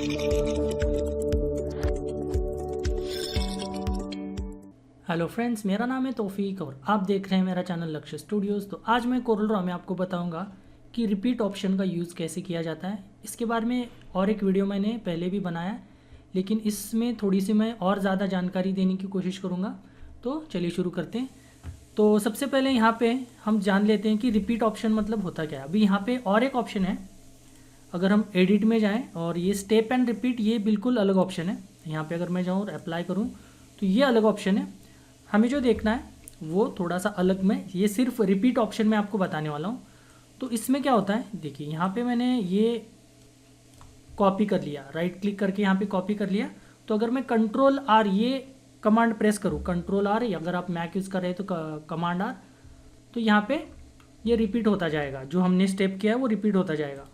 Hello friends, मेरा नाम है तौफीक और आप देख रहे हैं मेरा चैनल लक्ष्य स्टूडियोज़। तो आज मैं कोरल ड्रॉ में आपको बताऊंगा कि रिपीट ऑप्शन का यूज़ कैसे किया जाता है। इसके बारे में और एक वीडियो मैंने पहले भी बनाया है, लेकिन इसमें थोड़ी सी मैं और ज़्यादा जानकारी देने की कोशिश करूँगा। तो चलिए शुरू करते हैं। तो सबसे पहले यहाँ पे हम जान लेते हैं कि रिपीट ऑप्शन मतलब होता क्या है। अभी यहाँ पे और एक ऑप्शन है, अगर हम एडिट में जाएँ और ये स्टेप एंड रिपीट, ये बिल्कुल अलग ऑप्शन है। यहाँ पर अगर मैं जाऊँ और अप्लाई करूँ तो ये अलग ऑप्शन है। हमें जो देखना है वो थोड़ा सा अलग में, ये सिर्फ रिपीट ऑप्शन में आपको बताने वाला हूँ। तो इसमें क्या होता है, देखिए यहाँ पे मैंने ये कॉपी कर लिया, राइट क्लिक करके यहाँ पे कॉपी कर लिया। तो अगर मैं कंट्रोल आर ये कमांड प्रेस करूँ, कंट्रोल आर, या अगर आप मैक यूज़ कर रहे हैं तो कमांड आर, तो यहाँ पे ये रिपीट होता जाएगा। जो हमने स्टेप किया है वो रिपीट होता जाएगा।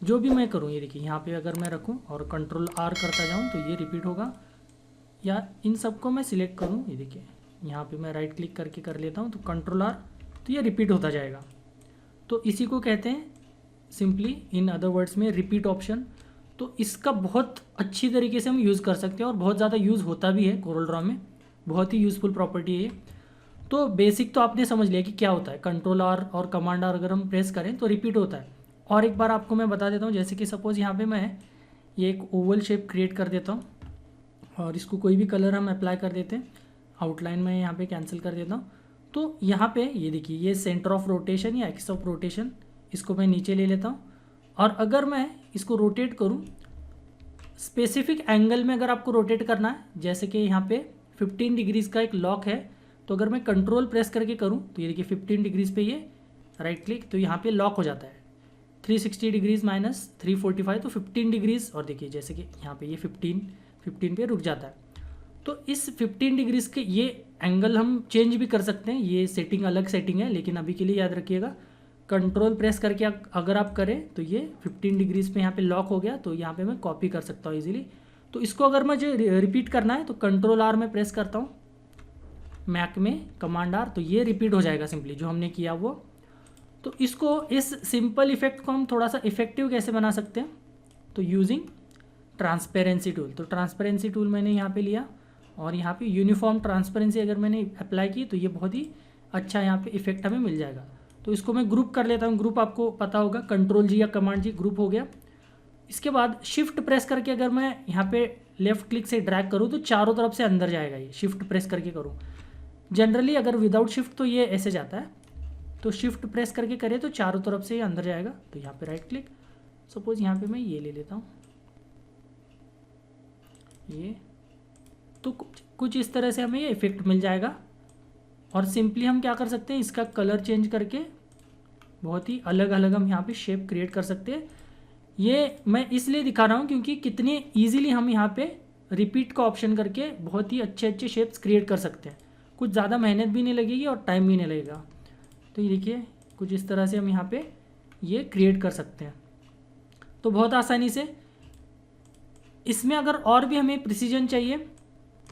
जो भी मैं करूँ, ये देखिए यहाँ पे अगर मैं रखूँ और कंट्रोल आर करता जाऊँ तो ये रिपीट होगा। या इन सबको मैं सिलेक्ट करूँ, ये देखिए यहाँ पे मैं राइट क्लिक करके कर लेता हूँ तो कंट्रोल आर, तो ये रिपीट होता जाएगा। तो इसी को कहते हैं सिंपली इन अदर वर्ड्स में रिपीट ऑप्शन। तो इसका बहुत अच्छी तरीके से हम यूज़ कर सकते हैं और बहुत ज़्यादा यूज़ होता भी है कोरल ड्रॉ में। बहुत ही यूज़फुल प्रॉपर्टी है ये। तो बेसिक तो आपने समझ लिया कि क्या होता है। कंट्रोल आर और कमांड आर अगर हम प्रेस करें तो रिपीट होता है। और एक बार आपको मैं बता देता हूँ, जैसे कि सपोज़ यहाँ पर मैं ये एक ओवल शेप क्रिएट कर देता हूँ और इसको कोई भी कलर हम अप्लाई कर देते हैं। आउटलाइन में यहाँ पे कैंसिल कर देता हूँ। तो यहाँ पे ये देखिए ये सेंटर ऑफ रोटेशन या एक्सिस ऑफ रोटेशन, इसको मैं नीचे ले लेता हूँ। और अगर मैं इसको रोटेट करूँ स्पेसिफिक एंगल में, अगर आपको रोटेट करना है, जैसे कि यहाँ पे 15 डिग्रीज़ का एक लॉक है, तो अगर मैं कंट्रोल प्रेस करके करूँ तो ये देखिए 15 डिग्रीज़ पे ये राइट क्लिक, तो यहाँ पे लॉक हो जाता है। 360 डिग्रीज़ माइनस 345, तो 15 डिग्रीज़। और देखिए जैसे कि यहाँ पे ये 15 पे रुक जाता है। तो इस 15 डिग्रीज़ के ये एंगल हम चेंज भी कर सकते हैं। ये सेटिंग अलग सेटिंग है, लेकिन अभी के लिए याद रखिएगा कंट्रोल प्रेस करके अगर आप करें तो ये 15 डिग्रीज़ पे यहाँ पे लॉक हो गया। तो यहाँ पे मैं कॉपी कर सकता हूँ इजीली। तो इसको अगर मुझे रिपीट करना है तो कंट्रोल आर में प्रेस करता हूँ, मैक में कमांड आर, तो ये रिपीट हो जाएगा सिंपली जो हमने किया वो। तो इसको, इस सिंपल इफेक्ट को हम थोड़ा सा इफेक्टिव कैसे बना सकते हैं, तो यूजिंग ट्रांसपेरेंसी टूल। तो ट्रांसपेरेंसी टूल मैंने यहाँ पे लिया और यहाँ पे यूनिफॉर्म ट्रांसपेरेंसी अगर मैंने अप्लाई की तो ये बहुत ही अच्छा यहाँ पे इफेक्ट हमें मिल जाएगा। तो इसको मैं ग्रुप कर लेता हूँ। ग्रुप आपको पता होगा, कंट्रोल जी या कमांड जी, ग्रुप हो गया। इसके बाद शिफ्ट प्रेस करके अगर मैं यहाँ पे लेफ्ट क्लिक से ड्रैग करूँ तो चारों तरफ से अंदर जाएगा। ये शिफ्ट प्रेस करके करूँ, जनरली अगर विदाउट शिफ्ट तो ये ऐसे जाता है, तो शिफ्ट प्रेस करके करें तो चारों तरफ से ये अंदर जाएगा। तो यहाँ पे राइट क्लिक, सपोज यहाँ पे मैं ये ले लेता हूँ, ये तो कुछ इस तरह से हमें ये इफेक्ट मिल जाएगा। और सिंपली हम क्या कर सकते हैं, इसका कलर चेंज करके बहुत ही अलग अलग हम यहाँ पे शेप क्रिएट कर सकते हैं। ये मैं इसलिए दिखा रहा हूँ क्योंकि कितनी इजीली हम यहाँ पे रिपीट का ऑप्शन करके बहुत ही अच्छे अच्छे शेप्स क्रिएट कर सकते हैं। कुछ ज़्यादा मेहनत भी नहीं लगेगी और टाइम भी नहीं लगेगा। तो ये देखिए कुछ इस तरह से हम यहाँ पे ये क्रिएट कर सकते हैं, तो बहुत आसानी से। इसमें अगर और भी हमें प्रिसीजन चाहिए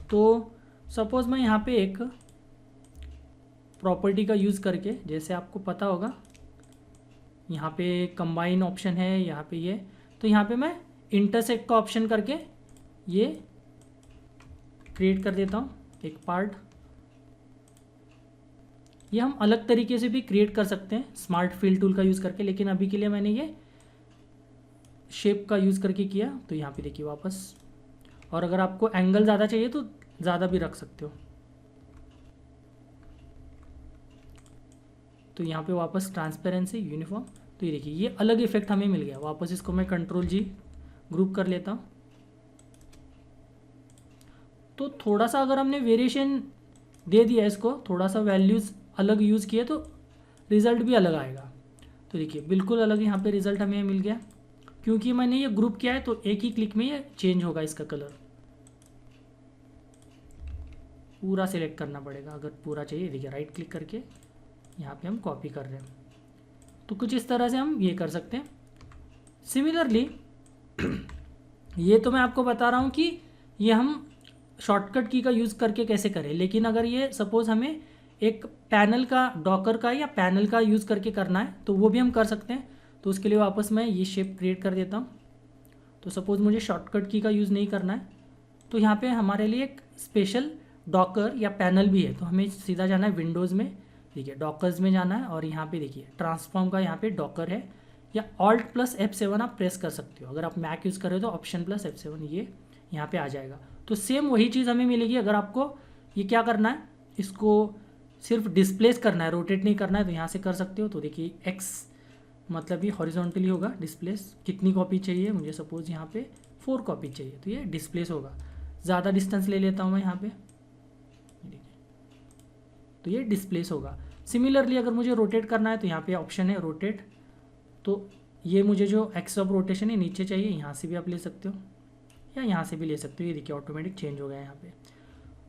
तो सपोज़ मैं यहाँ पे एक प्रॉपर्टी का यूज़ करके, जैसे आपको पता होगा यहाँ पे कंबाइन ऑप्शन है, यहाँ पे ये, तो यहाँ पे मैं इंटरसेक्ट का ऑप्शन करके ये क्रिएट कर देता हूँ एक पार्ट। ये हम अलग तरीके से भी क्रिएट कर सकते हैं स्मार्ट फिल टूल का यूज़ करके, लेकिन अभी के लिए मैंने ये शेप का यूज़ करके किया। तो यहाँ पे देखिए वापस, और अगर आपको एंगल ज़्यादा चाहिए तो ज़्यादा भी रख सकते हो। तो यहाँ पे वापस ट्रांसपेरेंसी यूनिफॉर्म, तो ये देखिए ये अलग इफेक्ट हमें मिल गया। वापस इसको मैं कंट्रोल जी ग्रुप कर लेता हूँ। तो थोड़ा सा अगर हमने वेरिएशन दे दिया, इसको थोड़ा सा वैल्यूज़ अलग यूज़ किए तो रिज़ल्ट भी अलग आएगा। तो देखिए बिल्कुल अलग यहाँ पे रिज़ल्ट हमें मिल गया, क्योंकि मैंने ये ग्रुप किया है तो एक ही क्लिक में ये चेंज होगा। इसका कलर पूरा सिलेक्ट करना पड़ेगा अगर पूरा चाहिए। देखिए राइट क्लिक करके यहाँ पे हम कॉपी कर रहे हैं, तो कुछ इस तरह से हम ये कर सकते हैं। सिमिलरली ये तो मैं आपको बता रहा हूँ कि ये हम शॉर्टकट की का यूज़ करके कैसे करें, लेकिन अगर ये सपोज़ हमें एक पैनल का, डॉकर का या पैनल का यूज़ करके करना है तो वो भी हम कर सकते हैं। तो उसके लिए वापस मैं ये शेप क्रिएट कर देता हूँ। तो सपोज़ मुझे शॉर्टकट की का यूज़ नहीं करना है, तो यहाँ पे हमारे लिए एक स्पेशल डॉकर या पैनल भी है। तो हमें सीधा जाना है विंडोज़ में, ठीक है, डॉकर्स में जाना है और यहाँ पे देखिए ट्रांसफॉर्म का यहाँ पे डॉकर है, या ऑल्ट प्लस F7 आप प्रेस कर सकते हो। अगर आप मैक यूज़ कर रहे हो तो ऑप्शन प्लस F7 ये यहाँ पे आ जाएगा। तो सेम वही चीज़ हमें मिलेगी। अगर आपको ये क्या करना है, इसको सिर्फ डिस्प्लेस करना है, रोटेट नहीं करना है, तो यहाँ से कर सकते हो। तो देखिए एक्स मतलब ये हॉरिजॉन्टली होगा डिस्प्लेस। कितनी कॉपी चाहिए मुझे, सपोज़ यहाँ पे 4 कॉपी चाहिए, तो ये डिस्प्लेस होगा। ज़्यादा डिस्टेंस ले लेता हूँ मैं यहाँ पे, तो ये डिस्प्लेस होगा। सिमिलरली अगर मुझे रोटेट करना है तो यहाँ पे ऑप्शन है रोटेट, तो ये मुझे जो एक्स ऑफ रोटेशन है नीचे चाहिए, यहाँ से भी आप ले सकते हो या यहाँ से भी ले सकते हो। ये देखिए ऑटोमेटिक चेंज हो गया यहाँ पे।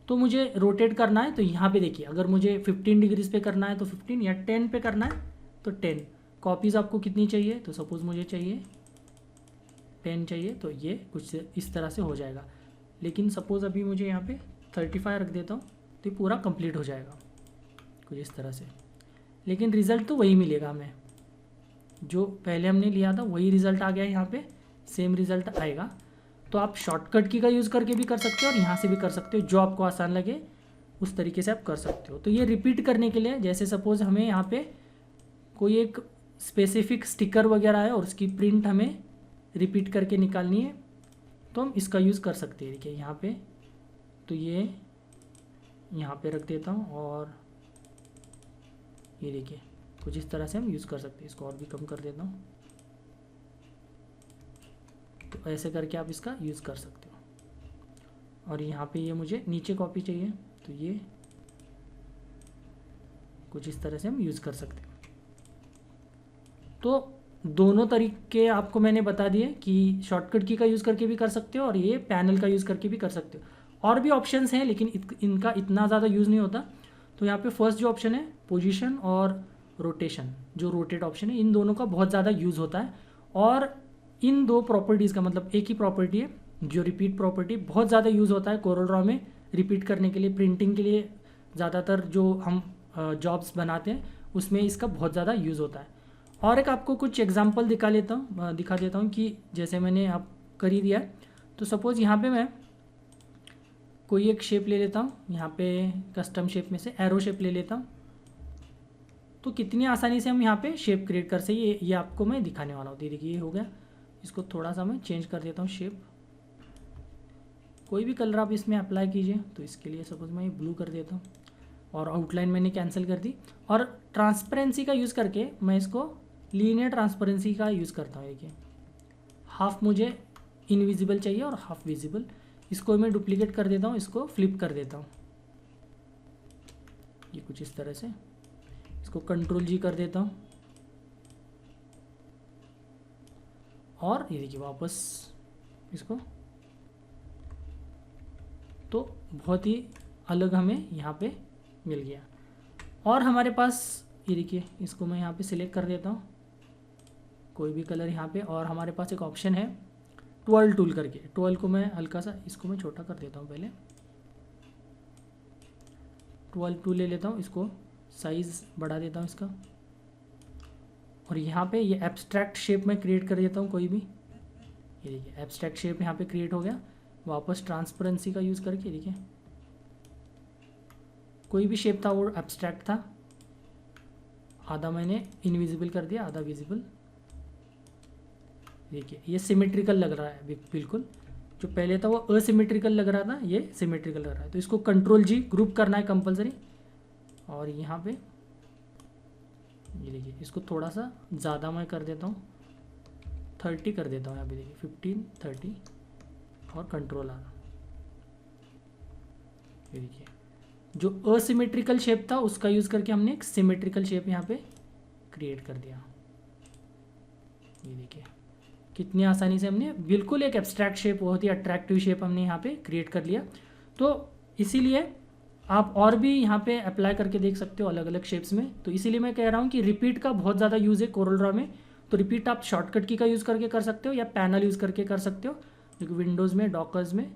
तो मुझे रोटेट करना है तो यहाँ पे देखिए, अगर मुझे 15 डिग्रीज पे करना है तो 15, या 10 पे करना है तो 10। कॉपीज़ आपको कितनी चाहिए, तो सपोज़ मुझे चाहिए 10 चाहिए, तो ये कुछ इस तरह से हो जाएगा। लेकिन सपोज़ अभी मुझे यहाँ पे 35 रख देता हूँ तो ये पूरा कंप्लीट हो जाएगा कुछ इस तरह से। लेकिन रिज़ल्ट तो वही मिलेगा हमें, जो पहले हमने लिया था वही रिज़ल्ट आ गया यहाँ पे, सेम रिज़ल्ट आएगा। तो आप शॉर्टकट की का यूज़ करके भी कर सकते हो और यहाँ से भी कर सकते हो, जो आपको आसान लगे उस तरीके से आप कर सकते हो। तो ये रिपीट करने के लिए, जैसे सपोज़ हमें यहाँ पे कोई एक स्पेसिफिक स्टिकर वगैरह है और उसकी प्रिंट हमें रिपीट करके निकालनी है, तो हम इसका यूज़ कर सकते हैं। देखिए यहाँ पे, तो ये यहाँ पे रख देता हूँ और ये देखिए कुछ इस तरह से हम यूज़ कर सकते हैं। इसको और भी कम कर देता हूँ, तो ऐसे करके आप इसका यूज़ कर सकते हो। और यहाँ पे ये मुझे नीचे कॉपी चाहिए, तो ये कुछ इस तरह से हम यूज़ कर सकते हैं। तो दोनों तरीके आपको मैंने बता दिए कि शॉर्टकट की का यूज़ करके भी कर सकते हो और ये पैनल का यूज़ करके भी कर सकते हो। और भी ऑप्शंस हैं लेकिन इनका इतना ज़्यादा यूज़ नहीं होता। तो यहाँ पे फर्स्ट जो ऑप्शन है पोजीशन और रोटेशन, जो रोटेट ऑप्शन है, इन दोनों का बहुत ज़्यादा यूज़ होता है। और इन दो प्रॉपर्टीज़ का मतलब एक ही प्रॉपर्टी है जो रिपीट प्रॉपर्टी, बहुत ज़्यादा यूज़ होता है कोरल ड्रॉ में रिपीट करने के लिए, प्रिंटिंग के लिए। ज़्यादातर जो हम जॉब्स बनाते हैं उसमें इसका बहुत ज़्यादा यूज़ होता है। और एक आपको कुछ एग्जांपल दिखा देता हूँ कि जैसे मैंने आप कर ही दिया। तो सपोज़ यहाँ पे मैं कोई एक शेप ले लेता हूँ, यहाँ पे कस्टम शेप में से एरो शेप ले लेता हूँ, तो कितनी आसानी से हम यहाँ पे शेप क्रिएट कर सके ये आपको मैं दिखाने वाला हूँ। देखिए ये हो गया। इसको थोड़ा सा मैं चेंज कर देता हूँ शेप। कोई भी कलर आप इसमें अप्लाई कीजिए, तो इसके लिए सपोज़ मैं ये ब्लू कर देता हूँ और आउटलाइन मैंने कैंसिल कर दी। और ट्रांसपेरेंसी का यूज़ करके मैं इसको लीनियर ट्रांसपेरेंसी का यूज़ करता हूँ। देखिए हाफ मुझे इनविजिबल चाहिए और हाफ विजिबल। इसको मैं डुप्लीकेट कर देता हूँ, इसको फ्लिप कर देता हूँ, ये कुछ इस तरह से। इसको कंट्रोल जी कर देता हूँ और ये देखिए वापस इसको, तो बहुत ही अलग हमें यहाँ पे मिल गया। और हमारे पास ये देखिए, इसको मैं यहाँ पे सिलेक्ट कर देता हूँ कोई भी कलर यहाँ पे। और हमारे पास एक ऑप्शन है ट्वेल टूल करके। ट्वेल को मैं हल्का सा, इसको मैं छोटा कर देता हूँ पहले। ट्वेल टूल ले लेता हूँ, इसको साइज़ बढ़ा देता हूँ इसका। और यहाँ पे ये एब्स्ट्रैक्ट शेप में क्रिएट कर देता हूँ कोई भी। ये देखिए एब्स्ट्रैक्ट शेप यहाँ पे क्रिएट हो गया। वापस ट्रांसपेरेंसी का यूज़ करके देखिए कोई भी शेप था वो एब्स्ट्रैक्ट था, आधा मैंने इनविजिबल कर दिया, आधा विजिबल। देखिए ये सिमेट्रिकल लग रहा है बिल्कुल। जो पहले था वो असिमेट्रिकल लग रहा था, ये सिमेट्रिकल लग रहा है। तो इसको कंट्रोल जी ग्रुप करना है कंपलसरी। और यहाँ पे ये देखिए इसको थोड़ा सा ज़्यादा मैं कर देता हूँ, 30 कर देता हूँ यहाँ पे। देखिए 15, 30 और कंट्रोल आर। ये देखिए जो असिमेट्रिकल शेप था उसका यूज़ करके हमने एक सिमेट्रिकल शेप यहाँ पे क्रिएट कर दिया। ये देखिए कितनी आसानी से हमने बिल्कुल एक एब्स्ट्रैक्ट शेप, बहुत ही अट्रैक्टिव शेप हमने यहाँ पे क्रिएट कर लिया। तो इसीलिए आप और भी यहाँ पे अप्लाई करके देख सकते हो अलग अलग शेप्स में। तो इसीलिए मैं कह रहा हूँ कि रिपीट का बहुत ज़्यादा यूज़ है कोरल ड्रॉ में। तो रिपीट आप शॉर्टकट की का यूज़ करके कर सकते हो या पैनल यूज़ करके कर सकते हो, जो कि विंडोज़ में डॉकर्स में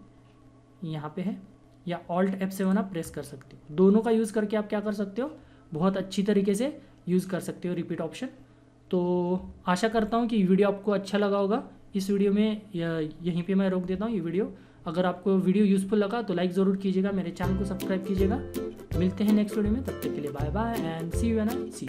यहाँ पे है, या ऑल्ट F7 आप प्रेस कर सकते हो। दोनों का यूज़ करके आप क्या कर सकते हो, बहुत अच्छी तरीके से यूज़ कर सकते हो रिपीट ऑप्शन। तो आशा करता हूँ कि वीडियो आपको अच्छा लगा होगा। इस वीडियो में यहीं पे मैं रोक देता हूँ ये वीडियो। अगर आपको वीडियो यूज़फुल लगा तो लाइक ज़रूर कीजिएगा, मेरे चैनल को सब्सक्राइब कीजिएगा। मिलते हैं नेक्स्ट वीडियो में, तब तक के लिए bye bye and see you and C.